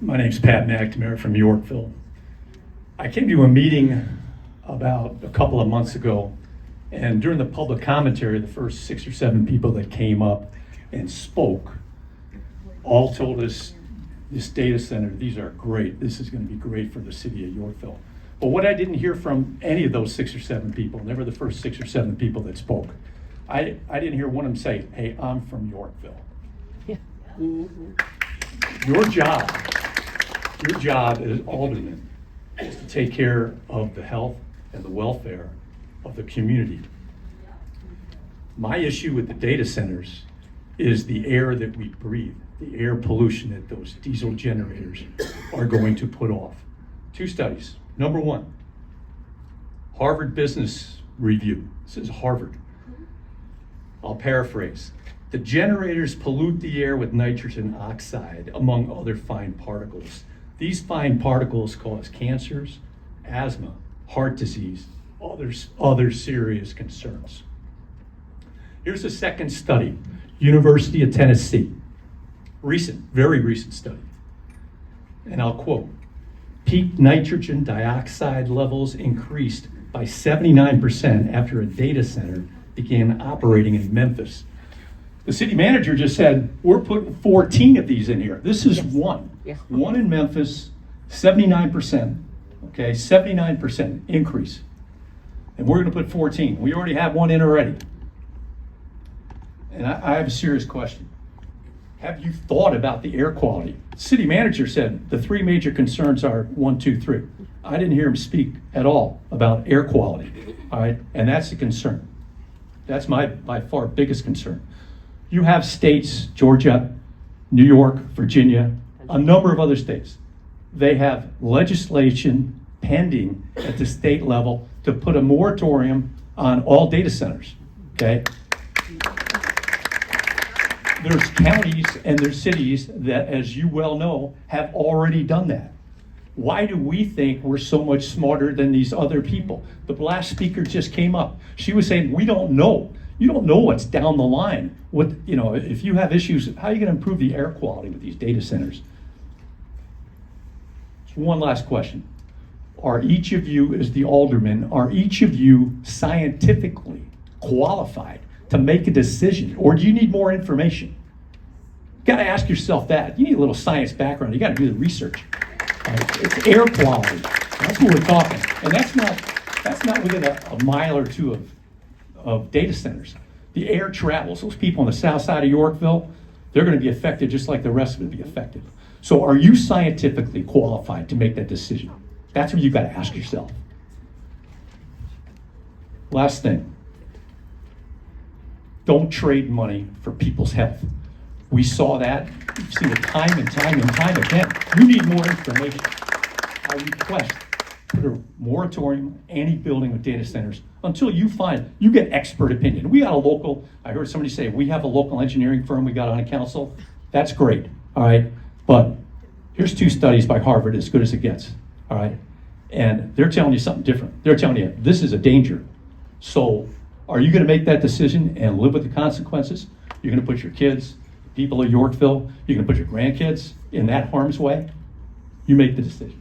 My name's Pat McNamera from Yorkville. I came to a meeting about a couple of months ago, and during the public commentary, the first 6 or 7 people that came up and spoke all told us this data center, these are great. This is going to be great for the city of Yorkville. But what I didn't hear from any of those 6 or 7 people, never the first 6 or 7 people that spoke, I didn't hear one of them say, "Hey, I'm from Yorkville." Yeah. Your job as alderman is to take care of the health and the welfare of the community. My issue with the data centers is the air that we breathe, the air pollution that those diesel generators are going to put off. 2 studies. Number 1, Harvard Business Review. This is Harvard. I'll paraphrase. The generators pollute the air with nitrogen oxide, among other fine particles. These fine particles cause cancers, asthma, heart disease, other serious concerns. Here's a second study, University of Tennessee. Very recent study. And I'll quote, peak nitrogen dioxide levels increased by 79% after a data center began operating in Memphis. The city manager just said, we're putting 14 of these in here. This is one. Yeah. One in Memphis, 79%, okay, 79% increase. And we're gonna put 14. We already have one in already. And I have a serious question. Have you thought about the air quality? The city manager said the 3 major concerns are 1, 2, 3. I didn't hear him speak at all about air quality, all right? And that's a concern. That's my by far biggest concern. You have states, Georgia, New York, Virginia, a number of other states. They have legislation pending at the state level to put a moratorium on all data centers, okay? There's counties and there's cities that, as you well know, have already done that. Why do we think we're so much smarter than these other people? The last speaker just came up. She was saying, we don't know. You don't know what's down the line. If you have issues, how are you going to improve the air quality with these data centers? So one last question. Are each of you, as the aldermen, are each of you scientifically qualified to make a decision, or do you need more information? You got to ask yourself that. You need a little science background. You got to do the research. It's air quality. That's what we're talking, and that's not within a mile or 2 of data centers. The air travels. Those people on the south side of Yorkville, they're going to be affected just like the rest of it will be affected. So, are you scientifically qualified to make that decision? That's what you got to ask yourself. Last thing. Don't trade money for people's health. We saw that. We've seen it time and time and time again. You need more information. I request put a moratorium, any building with data centers, until you get expert opinion. We got a local, I heard somebody say, we have a local engineering firm we got on a council. That's great, all right? But here's 2 studies by Harvard, as good as it gets, all right? And they're telling you something different. They're telling you this is a danger. So are you gonna make that decision and live with the consequences? You're gonna put your kids, people of Yorkville, you're gonna put your grandkids in that harm's way? You make the decision.